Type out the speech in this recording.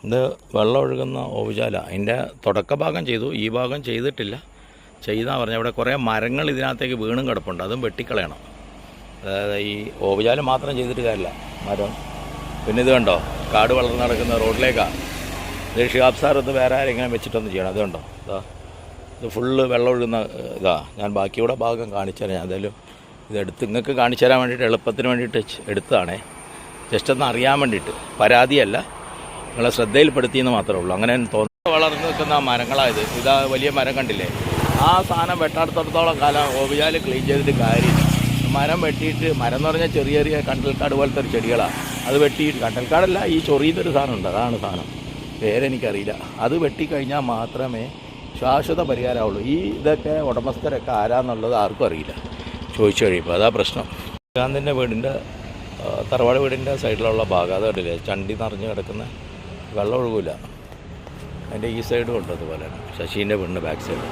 ഇത് വെള്ളം ഒഴുകുന്ന ഓവുചാല. അതിൻ്റെ തുടക്ക ഭാഗം ചെയ്തു, ഈ ഭാഗം ചെയ്തിട്ടില്ല. ചെയ്താൽ പറഞ്ഞാൽ ഇവിടെ കുറേ മരങ്ങൾ ഇതിനകത്തേക്ക് വീണും കിടപ്പുണ്ട്, അതും വെട്ടിക്കളയണം. അതായത് ഈ ഓവുചാല മാത്രം ചെയ്തിട്ട് കാര്യമില്ല, മരം. പിന്നെ ഇത് കണ്ടോ, കാട് വളർന്ന് നടക്കുന്ന റോഡിലേക്കാണ്. ഇത് ഷിഹാബ് സാർ ഇത് വേറെ ആരെങ്കിലും വെച്ചിട്ടൊന്നും ചെയ്യണം. അത് കണ്ടോ, ഇതാ ഇത് ഫുള്ള് വെള്ളം ഒഴുകുന്ന ഇതാ. ഞാൻ ബാക്കിയുടെ ഭാഗം കാണിച്ചു തരാം. എന്തായാലും ഇതെടുത്ത് നിങ്ങൾക്ക് കാണിച്ചു തരാൻ വേണ്ടിയിട്ട് എളുപ്പത്തിന് വേണ്ടിയിട്ട് എടുത്തതാണേ. ജസ്റ്റ് ഒന്ന് അറിയാൻ വേണ്ടിയിട്ട്, പരാതിയല്ല, നിങ്ങളെ ശ്രദ്ധയിൽപ്പെടുത്തിയെന്ന് മാത്രമേ ഉള്ളൂ. അങ്ങനെ തോന്നുന്നു വളർന്നു നിൽക്കുന്ന മരങ്ങളായത്. ഇതാ വലിയ മരം കണ്ടില്ലേ, ആ സാധനം വെട്ടാടത്തോളം കാലം ഓവുചാല് ക്ലീൻ ചെയ്തിട്ട് കാര്യമില്ല. മരം വെട്ടിയിട്ട്, മരം എന്ന് പറഞ്ഞാൽ ചെറിയ ചെറിയ കണ്ടൽക്കാട് പോലത്തെ ഒരു ചെടികളാണ്. അത് വെട്ടിയിട്ട്, കണ്ടൽക്കാടല്ല, ഈ ചൊറിയുന്നൊരു സാധനമുണ്ട്, അതാണ് സാധനം, പേരെനിക്കറിയില്ല. അത് വെട്ടിക്കഴിഞ്ഞാൽ മാത്രമേ ശാശ്വത പരിഹാരമാവുള്ളൂ. ഈ ഇതൊക്കെ ഉടമസ്ഥരൊക്കെ ആരാന്നുള്ളത് ആർക്കും അറിയില്ല, ചോദിച്ചു കഴിയുമ്പോൾ. അതാ പ്രശ്നം. ഗാന്ധിൻ്റെ വീടിൻ്റെ തറവാട് വീടിൻ്റെ സൈഡിലുള്ള ഭാഗം അത് കണ്ടില്ലേ, ചണ്ടി നിറഞ്ഞ് കിടക്കുന്ന, വെള്ളം ഒഴുകില്ല. അതിൻ്റെ ഈ സൈഡും ഉണ്ട് അതുപോലെ, ശശീൻ്റെ വീടിൻ്റെ ബാക്ക് സൈഡ്.